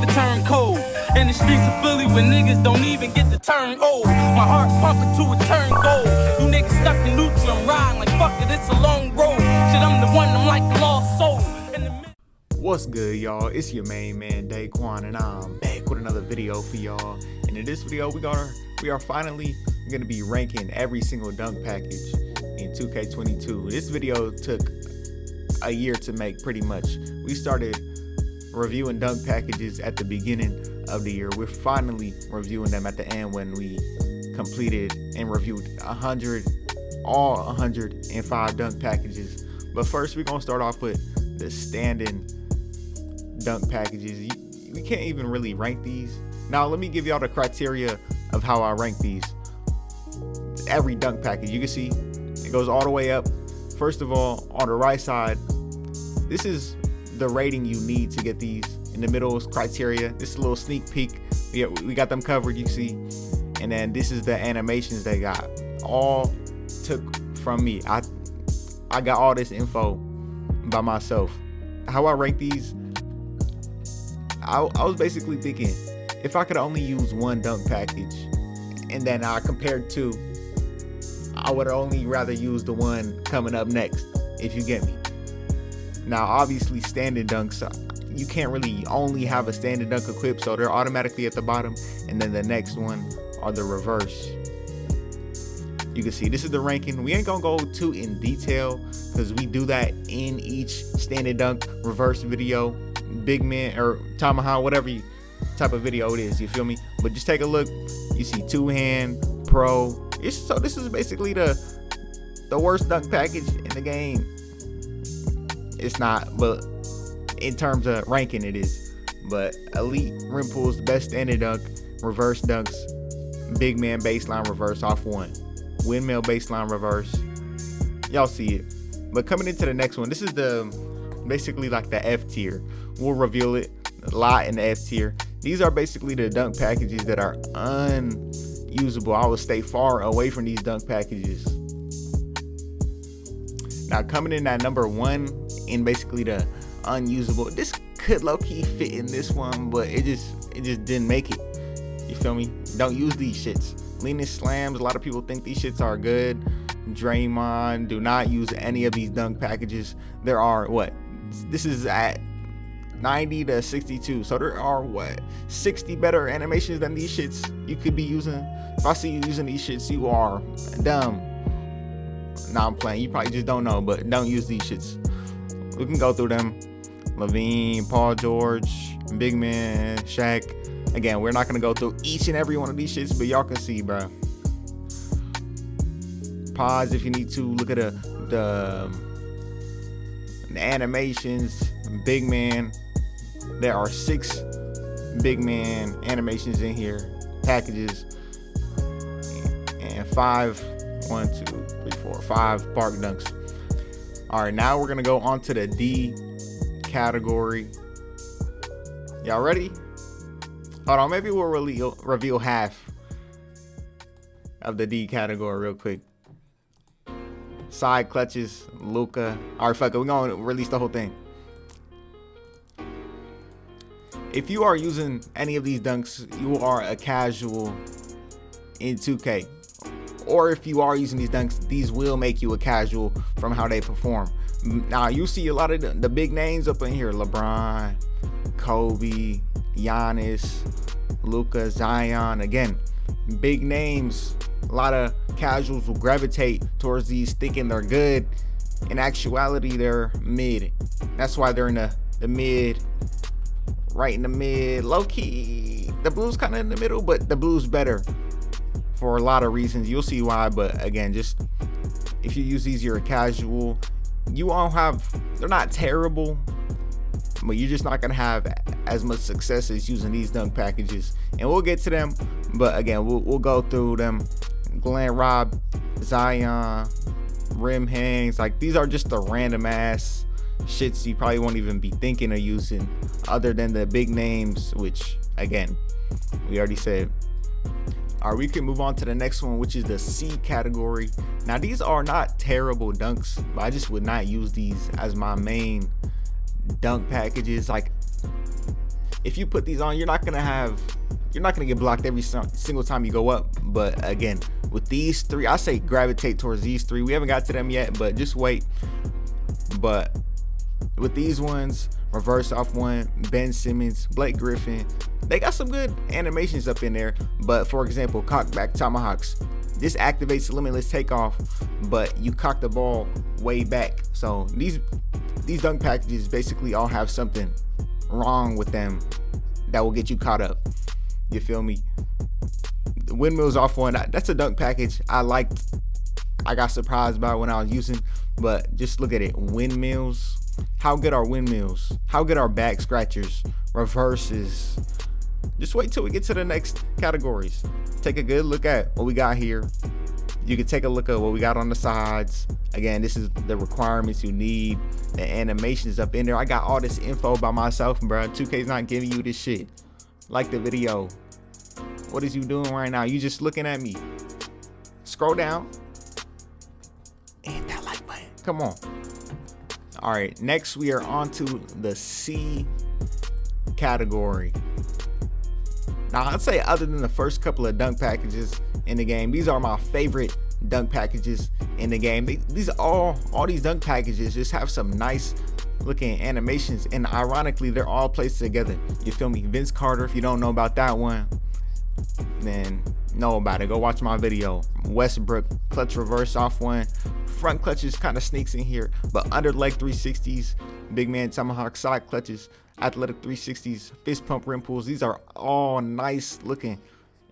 even turn cold. In the streets of Philly where niggas don't even get to turn old. My heart pumping to a turn gold. You niggas stuck in neutral and riding like fuck it, it's a long road. Shit, I'm the one, I'm like the lost soul. What's good, y'all? It's your main man Deykwon, and I'm back with another video for y'all. And in this video, we are finally gonna be ranking every single dunk package in 2K22. This video took a year to make, pretty much. We started reviewing dunk packages at the beginning of the year. We're finally reviewing them at the end when we completed and reviewed all 105 dunk packages. But first, we're gonna start off with the standing dunk packages. We can't even really rank these. Now let me give y'all the criteria of how I rank these. Every dunk package, you can see it goes all the way up. First of all, on the right side, this is the rating you need to get these. In the middle is criteria. This is a little sneak peek. We got them covered, you can see. And then this is the animations they got. All took from me. I got all this info by myself. How I rank these, I was basically thinking, if I could only use one dunk package and then I compared to, I would only rather use the one coming up next, if you get me. Now obviously standing dunks, you can't really only have a standing dunk equipped, so they're automatically at the bottom, and then the next one are the reverse. You can see this is the ranking. We ain't gonna go too in detail because we do that in each standing dunk reverse video, big man or tomahawk, whatever type of video it is, you feel me? But just take a look. You see two hand, pro. So this is basically the worst dunk package in the game. It's not, but in terms of ranking it is. But elite rim pulls, the best standing dunk, reverse dunks, big man baseline reverse off one, windmill baseline reverse. Y'all see it. But coming into the next one, this is basically like the F tier. We'll reveal it a lot in the F tier. These are basically the dunk packages that are unusable. I would stay far away from these dunk packages. Now coming in at number one in basically the unusable, this could low-key fit in this one, but it just didn't make it. You feel me? Don't use these shits. Leaning slams, a lot of people think these shits are good. Draymond, do not use any of these dunk packages. There are this is at 90 to 62, so there are 60 better animations than these shits you could be using. If I see you using these shits, you are dumb. Nah, I'm playing. You probably just don't know, but don't use these shits. We can go through them. Levine, Paul George, big man, Shaq. Again, we're not gonna go through each and every one of these shits, but y'all can see, bro. Pause if you need to. Look at the animations. Big man. There are 6 big man animations in here, packages, and 5 park dunks. All right, now we're gonna go on to the D category. Y'all ready? Hold on, maybe we'll reveal half of the D category real quick. Side clutches, Luka. All right, fuck it, we're gonna release the whole thing. If you are using any of these dunks, you are a casual in 2K. Or if you are using these dunks, these will make you a casual from how they perform. Now you see a lot of the big names up in here: LeBron, Kobe, Giannis, Luka, Zion. Again, big names. A lot of casuals will gravitate towards these thinking they're good. In actuality, they're mid. That's why they're in the mid, right in the mid. Low key, the blue's kind of in the middle, but the blue's better for a lot of reasons. You'll see why. But again, just if you use these, you're a casual. You won't they're not terrible, but you're just not gonna have as much success as using these dunk packages, and we'll get to them. But again, we'll go through them. Glenn Rob, Zion, rim hangs, like these are just the random ass shits you probably won't even be thinking of using, other than the big names, which again we already said. All right, we can move on to the next one, which is the C category. Now these are not terrible dunks, but I just would not use these as my main dunk packages. Like if you put these on, you're not gonna get blocked every single time you go up. But again, with these three, I say gravitate towards these three. We haven't got to them yet, but just wait. But with these ones, reverse off one, Ben Simmons, Blake Griffin, they got some good animations up in there. But for example, cockback tomahawks, this activates limitless takeoff, but you cock the ball way back. So these dunk packages basically all have something wrong with them that will get you caught up. You feel me? The windmills off one, that's a dunk package I liked. I got surprised by when I was using, but just look at it. Windmills. How good are windmills? How good are back scratchers, reverses? Just wait till we get to the next categories. Take a good look at what we got here. You can take a look at what we got on the sides. Again, this is the requirements you need. The animations up in there. I got all this info by myself, bro. 2K's not giving you this shit. Like the video. What is you doing right now? You just looking at me. Scroll down. And that like button. Come on. All right, next we are on to the C category. Now I'd say, other than the first couple of dunk packages in the game, these are my favorite dunk packages in the game. These all these dunk packages just have some nice looking animations, and ironically they're all placed together. You feel me? Vince Carter, if you don't know about that one, then know about it. Go watch my video. Westbrook, clutch reverse off one. Front clutches kind of sneaks in here, but under leg 360s, big man tomahawk side clutches, athletic 360s, fist pump rim pulls. These are all nice looking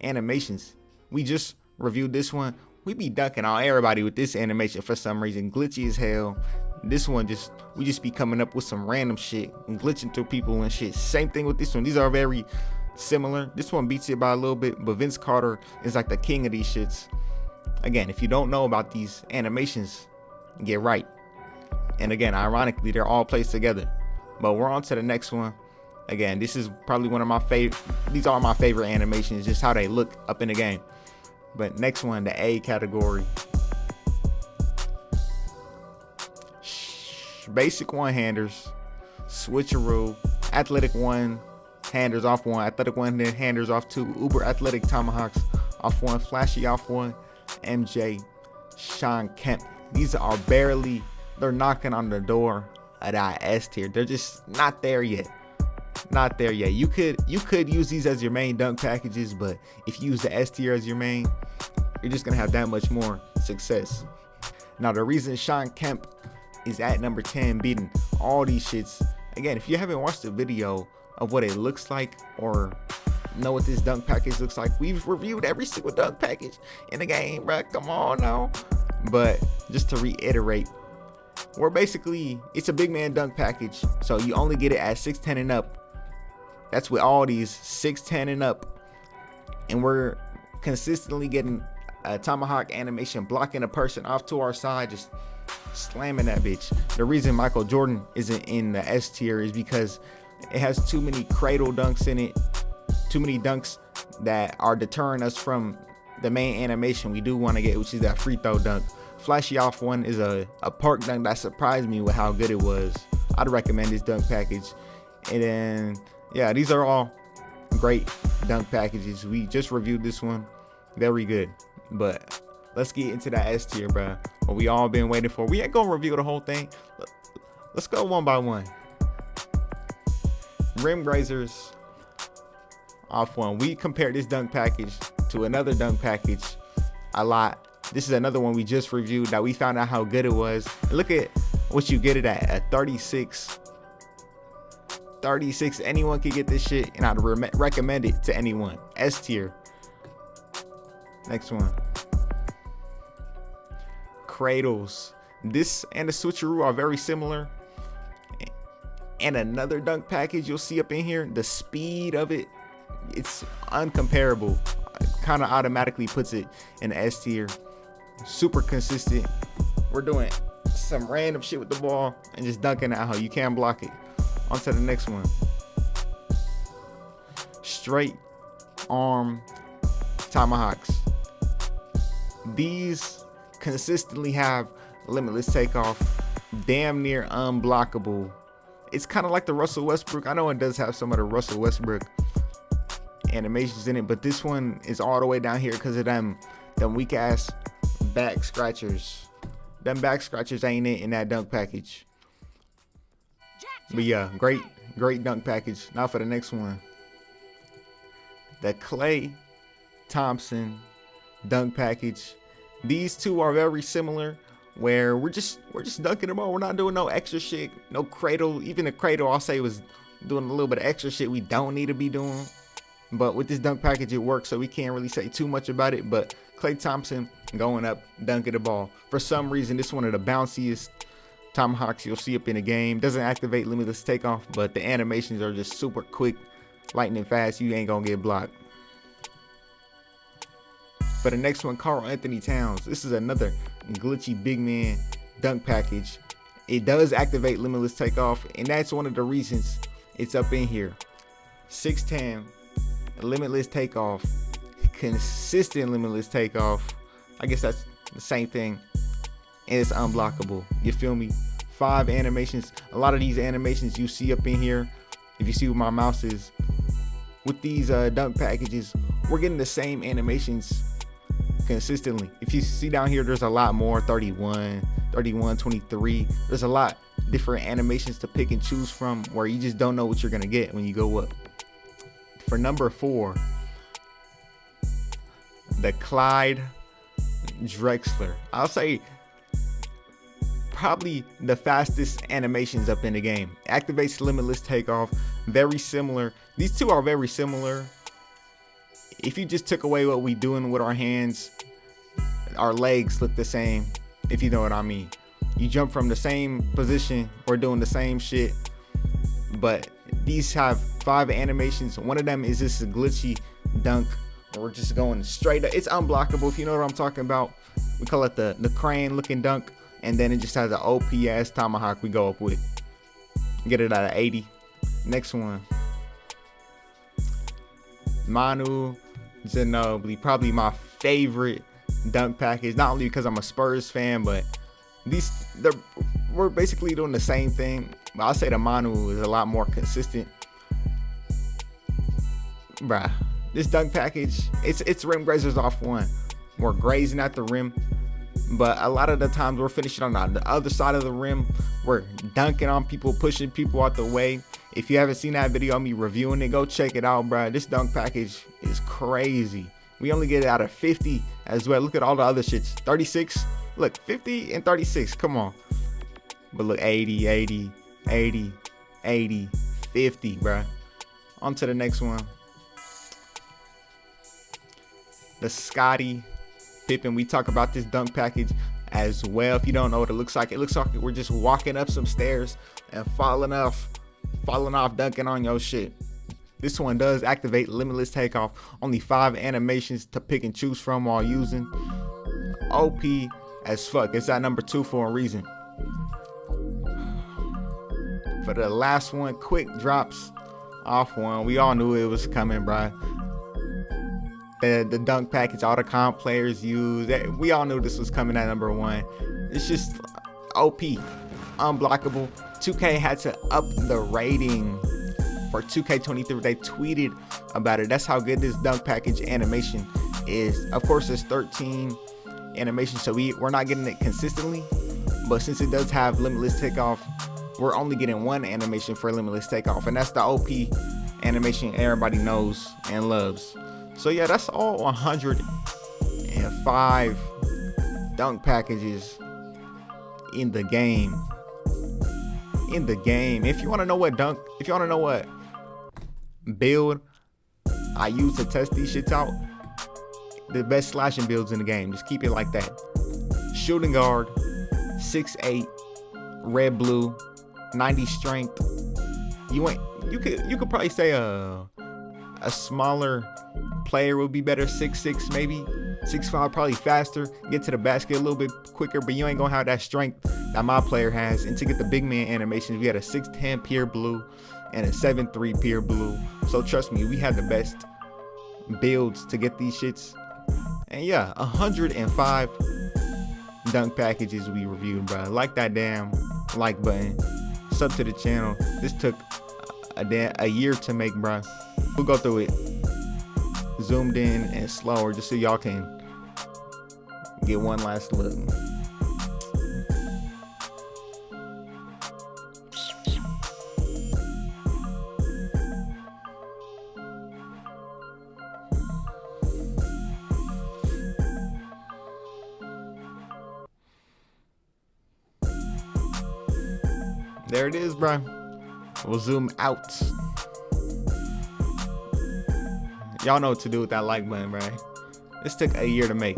animations. We just reviewed this one. We be dunking on everybody with this animation for some reason. Glitchy as hell. This one we just be coming up with some random shit and glitching through people and shit. Same thing with this one. These are very similar. This one beats it by a little bit, but Vince Carter is like the king of these shits. Again, if you don't know about these animations, get right. And again, ironically, they're all placed together. But we're on to the next one. Again, this is probably one of my favorite. These are my favorite animations, just how they look up in the game. But next one, the A category. Basic one-handers, switcheroo, athletic one-handers off one, athletic one-handers off two, uber athletic tomahawks off one, flashy off one, MJ, Sean Kemp. These are barely, they're knocking on the door of that S tier. They're just not there yet. Not there yet. You could use these as your main dunk packages, but if you use the S tier as your main, you're just gonna have that much more success. Now the reason Sean Kemp is at number 10 beating all these shits, again, if you haven't watched the video of what it looks like or know what this dunk package looks like, we've reviewed every single dunk package in the game, bro. Come on now. But just to reiterate, it's a big man dunk package, so you only get it at 6'10" and up. That's with all these 6'10" and up, and we're consistently getting a tomahawk animation blocking a person off to our side, just slamming that bitch. The reason Michael Jordan isn't in the S tier is because it has too many cradle dunks in it, too many dunks that are deterring us from the main animation we do want to get, which is that free throw dunk. Flashy off one is a park dunk that surprised me with how good it was. I'd recommend this dunk package. And then yeah, these are all great dunk packages. We just reviewed this one, very good. But let's get into that S tier, bro. What we all been waiting for. We ain't gonna review the whole thing. Let's go one by one. Rim grazers off one. We compared this dunk package to another dunk package a lot. This is another one we just reviewed that we found out how good it was. And look at what you get it at 36. 36. Anyone can get this shit, and I'd recommend it to anyone. S tier. Next one. Cradles. This and the switcheroo are very similar. And another dunk package you'll see up in here, the speed of it, it's uncomparable. Kind of automatically puts it in the S tier. Super consistent. We're doing some random shit with the ball and just dunking out how you can't block it. On to the next one. Straight arm tomahawks. These consistently have limitless takeoff, damn near unblockable It's kind of like the Russell Westbrook. I know it does have some of the Russell Westbrook animations in it, but this one is all the way down here because of them weak ass back scratchers. Them back scratchers ain't it in that dunk package. But yeah, great dunk package. Now for the next one, the Klay Thompson dunk package. These two are very similar, where we're just dunking the ball. We're not doing no extra shit, no cradle. Even the cradle, I'll say, was doing a little bit of extra shit we don't need to be doing. But with this dunk package, it works, so we can't really say too much about it. But Klay Thompson going up, dunking the ball. For some reason, this is one of the bounciest Tomahawks you'll see up in the game. Doesn't activate limitless takeoff, but the animations are just super quick, lightning fast. You ain't gonna get blocked. For the next one, Karl Anthony Towns. This is another glitchy big man dunk package. It does activate limitless takeoff, and that's one of the reasons it's up in here. 6'10", limitless takeoff, consistent limitless takeoff. I guess that's the same thing. And it's unblockable. You feel me? 5 animations. A lot of these animations you see up in here, if you see where my mouse is, with these dunk packages, we're getting the same animations consistently. If you see down here, there's a lot more. 31, 23. There's a lot different animations to pick and choose from, where you just don't know what you're gonna get when you go up. For number 4, the Clyde Drexler. I'll say probably the fastest animations up in the game. Activates limitless takeoff. Very similar. These two are very similar. If you just took away what we doing with our hands, our legs look the same, if you know what I mean. You jump from the same position, we're doing the same shit, but these have 5 animations. One of them is this glitchy dunk, or we're just going straight up. It's unblockable, if you know what I'm talking about. We call it the crane looking dunk, and then it just has an OPS tomahawk we go up with. Get it out of 80. Next one, Manu Ginobili, probably my favorite dunk package, not only because I'm a Spurs fan, but we're basically doing the same thing. But I'll say the Manu is a lot more consistent. Bruh, this dunk package, it's rim grazers off one. We're grazing at the rim, but a lot of the times we're finishing on the other side of the rim. We're dunking on people, pushing people out the way. If you haven't seen that video of me reviewing it, go check it out, bro. This dunk package is crazy. We only get it out of 50 as well. Look at all the other shits. 36. Look, 50 and 36. Come on. But look, 80, 80, 80, 80, 50, bro. On to the next one. The Scottie Pippen. We talk about this dunk package as well. If you don't know what it looks like we're just walking up some stairs and falling off, dunking on your shit. This one does activate limitless takeoff. Only 5 animations to pick and choose from while using. OP as fuck. It's at number 2 for a reason. For the last one, quick drops off one. We all knew it was coming, bro. The dunk package all the comp players use. We all knew this was coming at number 1. It's just OP, unblockable. 2K had to up the rating for 2K23. They tweeted about it. That's how good this dunk package animation is. Of course, there's 13 animations, so we're not getting it consistently, but since it does have limitless takeoff, we're only getting 1 animation for limitless takeoff, and that's the OP animation everybody knows and loves. So yeah, that's all 105 dunk packages in the game. If you want to know what build I use to test these shits out, the best slashing builds in the game, just keep it like that. Shooting guard, 6'8", red blue, 90 strength. You could probably say a smaller player would be better, 6'6", maybe 6'5", probably faster, get to the basket a little bit quicker, but you ain't gonna have that strength that my player has. And to get the big man animations, we had a 6'10" pure blue and a 7'3" pure blue. So trust me, we had the best builds to get these shits. And yeah, 105 dunk packages we reviewed, bro. Like that damn like button, sub to the channel. This took a year to make, bro. We'll go through it zoomed in and slower just so y'all can get one last look. There it is, bro. We'll zoom out. Y'all know what to do with that like button, bro. This took a year to make.